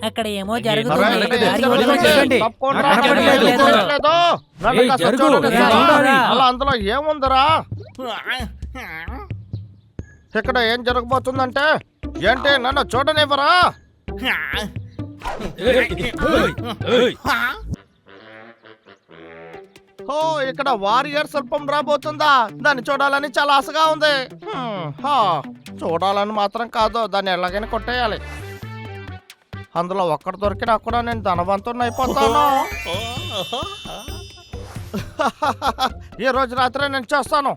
అక్కడ ఏమో అరే, జరుగుతుంది. ఇక్కడ దారి ఎందుకు వదిలిపెట్టండి. వచ్చేయండి? తప్పకుండా నాకు కనపడలేదు. కనపడలేదు. నన్ను ఏయ్, కాస్త జరుగు. చూడండి నేను సార్. చూడాలి. అలా అందులో ఏముందిరా? ఇక్కడ ఏం జరగబోతుందంటే ఏంటి నన్ను చూడనివ్వరా? ఓ ఇక్కడ వారియర్ శిల్పం రాబోతుందా? దాన్ని చూడాలని చాలా ఆశగా ఉంది. చూడాలని మాత్రం కాదు, దాన్ని ఎలాగైనా కొట్టేయాలి. అందులో ఒక్కడు దొరికినా కూడా నేను ధనవంతుని అయిపోతాను. ఈ రోజు రాత్రి నేను చేస్తాను.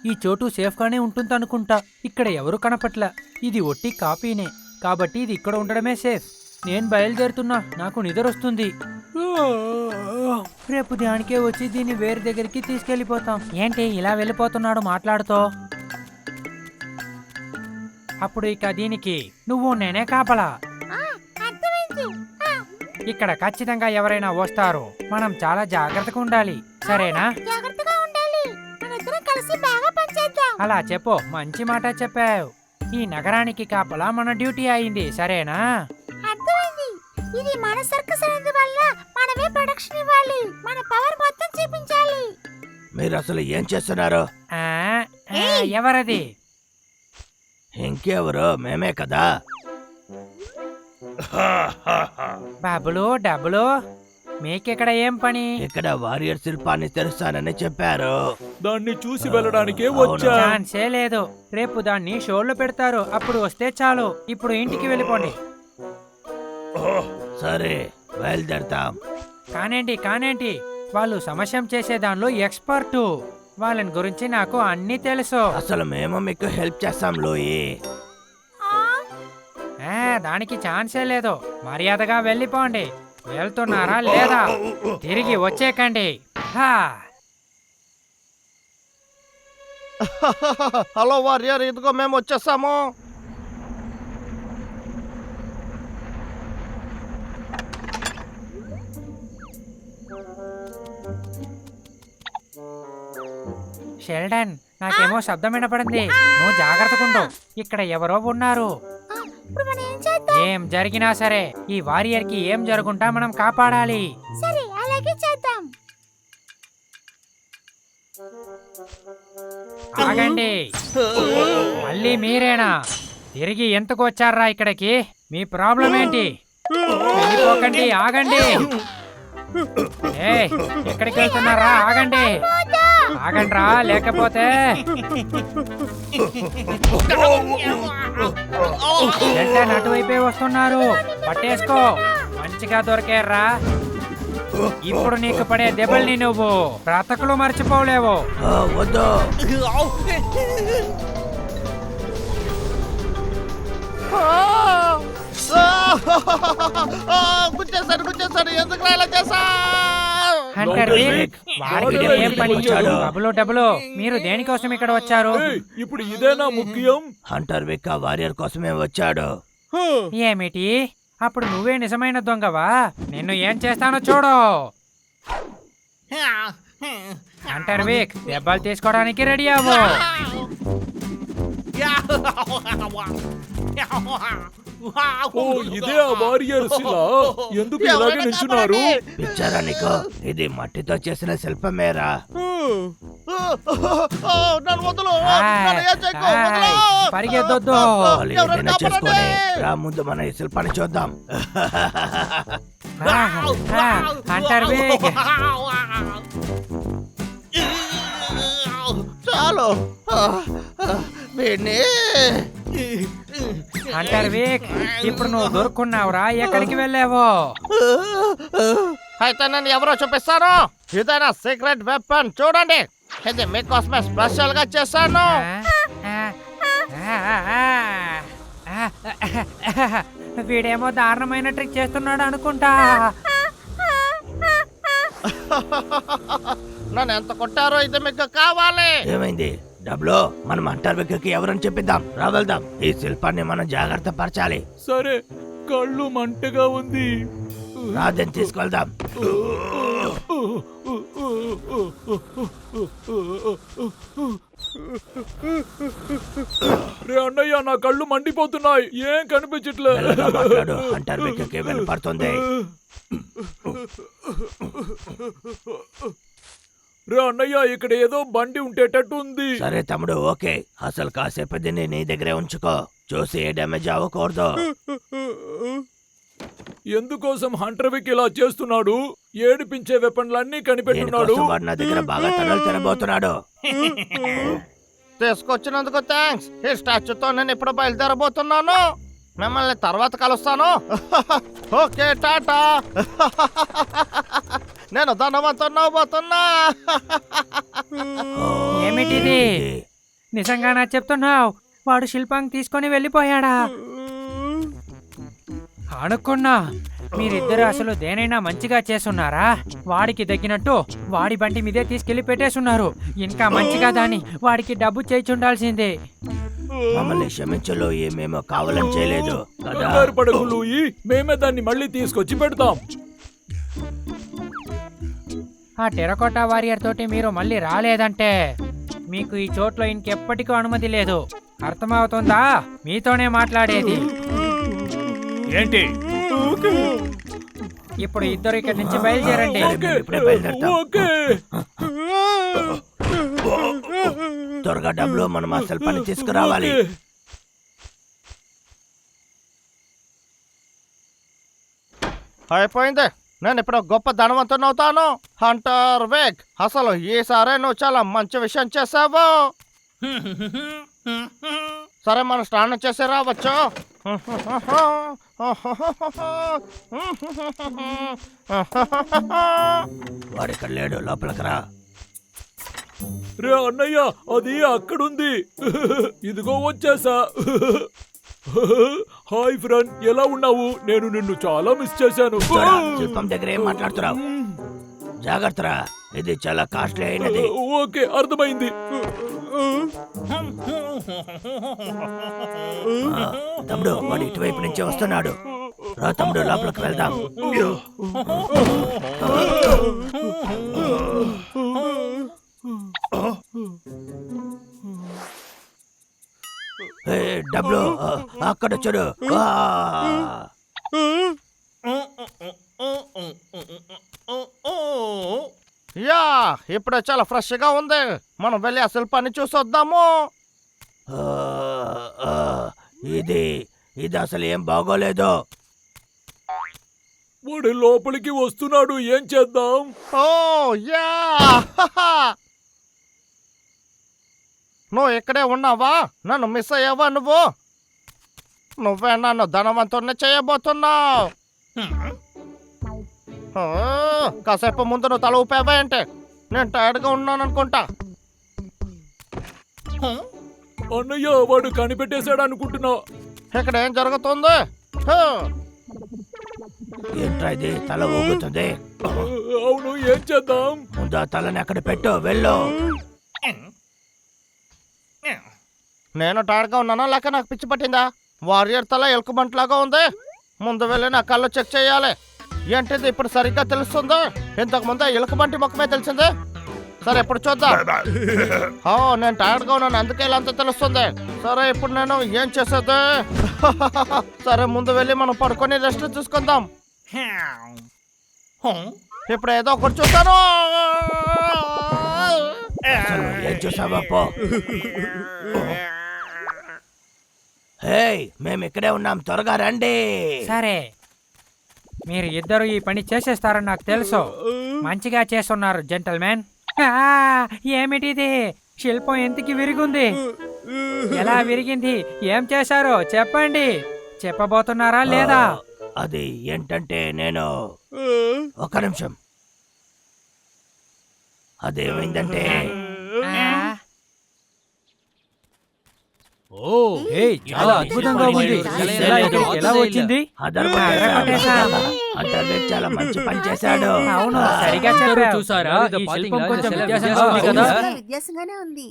ఈ చోటు సేఫ్ గానే ఉంటుందనుకుంటా. ఇక్కడ ఎవరు కనపట్ల. ఇది ఒట్టి కాపీనే కాబట్టి ఇది ఇక్కడ ఉండడమే సేఫ్. నేను బయలుదేరుతున్నా, నాకు నిద్ర వస్తుంది. రేపు దానికే వచ్చి దీన్ని వేరే దగ్గరికి తీసుకెళ్లిపోతాం. ఏంటి ఇలా వెళ్ళిపోతున్నాడు మాట్లాడుతూ? అప్పుడు ఇక దీనికి నువ్వు నేనే కాపలా. ఇక్కడ ఖచ్చితంగా ఎవరైనా వస్తారు. మనం చాలా జాగ్రత్తగా ఉండాలి, సరేనా? అలా చెప్పు, మంచి మాట చెప్పావు. ఈ నగరానికి కాపలా మన డ్యూటీ అయింది, సరేనా? ఇది మన సర్కస్ అయినందువల్ల మనమే ప్రొడక్షన్ ఇవ్వాలి. మన పవర్ మొత్తం చూపించాలి. మీరు అసలు ఏం చేస్తున్నారు? ఎవరది? ఇంకెవరు? మేమే కదా. బాబులు డబ్బులు మీకిక్కడ ఏం పని? ఇక్కడ వారియర్ శిల్పాన్ని తెరుస్తానని చెప్పారు. దాన్ని చూసి వెళ్ళడానికే వచ్చా. ఛాన్సే లేదు. రేపు దాన్ని షోల్లో పెడతారు, అప్పుడు వస్తే చాలు. ఇప్పుడు ఇంటికి వెళ్ళిపోండి. సరే, బయలుదేరతాం. కానేంటి వాళ్ళు సమస్యం చేసే దానిలో ఎక్స్పర్టు. వాళ్ళని గురించి నాకు అన్నీ తెలుసు. అసలు మేము మీకు హెల్ప్ చేస్తాం లోయి. దానికి ఛాన్సే లేదు. మర్యాదగా వెళ్ళిపోండి. వెళ్తున్నారా లేదా? తిరిగి వచ్చేకండి. హలో వారియర్, ఇదిగో మేము వచ్చేసాము. షెల్డన్, నాకేమో శబ్దం వినపడింది. నువ్వు జాగ్రత్తగా ఇక్కడ ఎవరో ఉన్నారు. ఇప్పుడు మనం ఏం చేద్దాం? ఏం జరిగినా సరే ఈ వారియర్ కి ఏం జరుగుంటా మనం కాపాడాలి. సరే, అలాగే చేద్దాం. ఆగండి, మళ్ళీ మీరేనా? తిరిగి ఎందుకు వచ్చారా ఇక్కడికి? మీ ప్రాబ్లం ఏంటి? వెళ్ళిపోకండి, ఆగండి. ఎక్కడికి వెళ్తున్నారా? ఆగండి, ఆగండ్రా, లేకపోతే అటువైపే వస్తున్నారు. పట్టేసుకో, మంచిగా దొరికారా. ఇప్పుడు నీకు పడే దెబ్బల్ని నువ్వు బ్రతకులు మర్చిపోలేవు. వద్దు. గుచ్చేసాడు. ఎందుకు ఇలా చేసా? హంటర్ విక్, వారికి ఏం పని? డబ్బులు మీరు దేనికోసం ఇక్కడ వచ్చారు? ఇప్పుడు ఇదేనా ముఖ్యం? హంటర్ విక్ ఆ వారియర్ కోసమే వచ్చాడు. ఏమిటి? అప్పుడు నువ్వే నిజమైన దొంగవా? నిన్ను ఏం చేస్తానో చూడు. హంటర్ విక్, దెబ్బలు తీసుకోవడానికి రెడీ అవ్వు. ఓ, ఇదే ఆ వారియర్ శిల. ఎందుకు ఇలాగే నిల్చున్నారు? పిచ్చారా నీకు? ఇది మట్టితో చేసిన శిల్పమేరా. పరిగెత్తొద్దు. చేసుకొని రా, ముందు మన ఈ శిల్పాన్ని చూద్దాం. హంటర్ విక్, చాలు. హంటర్ విక్, ఇప్పుడు నువ్వు దొరుకున్నావురా. ఎక్కడికి వెళ్ళావో? అయితే నన్ను ఎవరో చూపిస్తాను. ఇదైనా సీక్రెట్ వెపన్, చూడండి. ఇది మీకోసమే స్పెషల్ గా చేశాను. వీడేమో దారుణమైన ట్రిక్ చేస్తున్నాడు అనుకుంటా. నన్ను ఎంత కొట్టారో ఇది మీకు కావాలి. ఏమైంది? డబ్బులు మనం హంటర్ విక్కి ఎవరని చెప్పిద్దాం. రా వెళ్దాం. ఈ శిల్పాన్ని మనం జాగ్రత్త పరచాలి. సరే, కళ్ళు మంటగా ఉంది. రాదని తీసుకెళ్దాం. రే అన్నయ్య, నా కళ్ళు మండిపోతున్నాయి, ఏం కనిపించట్లే. మాట్లాడు, హంటర్ విక్కి వినపడుతుంది. రే అన్నయ్య, ఇక్కడ ఏదో బండి ఉండేటట్టు ఉంది. సరే తమ్ముడు, ఓకే. అసలు కాసేపు దీన్ని నీ దగ్గరే ఉంచుకో. చూసి ఏ డ్యామేజ్ అవ్వకూడదు. ఎందుకోసం హంటర్ విక్ ఇలా చేస్తున్నాడు? ఏడిపించే వెపన్లన్నీ కనిపెట్టున్నాడు. దీనికోసం వాడు నా దగ్గర బాగా తనలు తినబోతున్నాడు. తీసుకొచ్చినందుకు థ్యాంక్స్. ఈ స్టాచ్యూతో నేను ఇప్పుడు బయలుదేరబోతున్నాను. మిమ్మల్ని తర్వాత కలుస్తాను. ఓకే, టాటా. నేను ధనవంతున్నా. ఏమిటిది? నిజంగానా చెప్తున్నావు? వాడు శిల్పాన్ని తీసుకొని వెళ్ళిపోయాడా? అనుకున్నా. మీరిద్దరు అసలు దేనైనా మంచిగా చేస్తున్నారా? వాడికి తగ్గినట్టు వాడి బండి మీదే తీసుకెళ్లి పెట్టేస్తున్నారు. ఇంకా మంచిగా దాన్ని వాడికి డబ్బు చేయించుండాల్సిందే. మమ్మల్ని క్షమించలు, మేము కావాలని చేయలేదు కదా. కంగారు పడకు లూయి, మేమే దాన్ని మళ్ళీ తీసుకొచ్చి పెడతాం. ఆ టెరకోటా వారియర్ తోటి మీరు మళ్ళీ రాలేదంటే మీకు ఈ చోట్లో ఇంకెప్పటికీ అనుమతి లేదు. అర్థమవుతుందా? మీతోనే మాట్లాడేది. ఏంటి? ఇప్పుడు ఇద్దరు ఇక్కడి నుంచి బయలుదేరండి. ఇప్పుడే బయలుదేరుతాం. ఓకే. త్వరగా డబ్బులు మనం అసలు పని తీసుకురావాలి. అయిపోయింది. నేను ఇప్పుడు గొప్ప ధనవంతుని అవుతాను. హంటర్ వేగ్, అసలు ఈసారి నువ్వు చాలా మంచి విషయం చేసావు. సరే, మనం స్నానం చేసి రావచ్చు. వాడు ఇక్కడ లేడు, లోపలికి రా. రే అన్నయ్య, అది అక్కడుంది. ఇదిగో వచ్చేసా. హాయ్ ఫ్రెండ్, ఎలా ఉన్నావు? నేను నిన్ను చాలా మిస్ చేశాను. శిల్పం దగ్గర ఏం మాట్లాడుతున్నావు? జాగ్రత్తరా, ఇది చాలా కాస్ట్లీ అయినది. ఓకే, అర్థమైంది. తమ్ముడు, వాడు ఇటువైపు నుంచి వస్తున్నాడు. రా తమ్ముడు, లోపలికి వెళ్దాం. డబ్బులు అక్కడ చూడు. యా, ఇప్పుడు చాలా ఫ్రెష్ గా ఉంది. మనం వెళ్ళి అసలు పని చూసొద్దాము. ఇది అసలు ఏం బాగోలేదు. వాడు లోపలికి వస్తున్నాడు, ఏం చేద్దాం? ఓ యా, నువ్వు ఇక్కడే ఉన్నావా? నన్ను మిస్ అయ్యావా? నువ్వే నన్ను ధనవంతుణ్ణి చేయబోతున్నావు. కాసేపు ముందు నువ్వు తల ఊపావా అంటే నేను టైర్డ్గా ఉన్నాను అనుకుంటా. అన్నయ్య, వాడు కనిపెట్టేశాడు అనుకుంటున్నా. ఇక్కడ ఏం జరుగుతుంది? ఏంట్రా ఇది? తల ఊగుతుంది. అవును, ఏం చేద్దాం? ముందు ఆ తలని అక్కడ పెట్టు, వెళ్ళు. నేను టైర్డ్గా ఉన్నానా లేక నాకు పిచ్చి పట్టిందా? వారియర్ తల ఎలుకబంట్లాగా ఉంది. ముందు వెళ్ళి నా కళ్ళు చెక్ చేయాలి. ఏంటిది ఇప్పుడు సరిగ్గా తెలుస్తుంది? ఇంతకు ముందు ఎలుకబంటి ముఖమే తెలిసింది. సరే, ఇప్పుడు చూద్దాం. నేను టైర్డ్గా ఉన్నాను, అందుకే ఇలా అంతా తెలుస్తుంది. సరే, ఇప్పుడు నేను ఏం చేసేది? సరే, ముందు వెళ్ళి మనం పడుకొని రెస్ట్ తీసుకుందాం. ఇప్పుడు ఏదో ఒకటి చూస్తాను. ఏం చూసావా? మేము ఇక్కడే ఉన్నాం, త్వరగా రండి. సరే, మీరు ఇద్దరు ఈ పని చేసేస్తారని నాకు తెలుసు. మంచిగా చేస్తున్నారు జెంటల్మెన్. ఏమిటిది? శిల్పం ఎంతకి విరిగింది? ఎలా విరిగింది? ఏం చేశారో చెప్పండి. చెప్పబోతున్నారా లేదా? అది ఏంటంటే నేను ఒక నిమిషం. అదేమైందంటే చాలా అద్భుతంగా ఉంది. ఎలా వచ్చింది? అంటే చాలా మంచి పని చేశాడు. అవును, సరిగా చెప్పారు. చూసారా? ఈ శిల్పం కొంచెం వ్యత్యాసంగా ఉంది కదా? వ్యత్యాసంగానే ఉంది.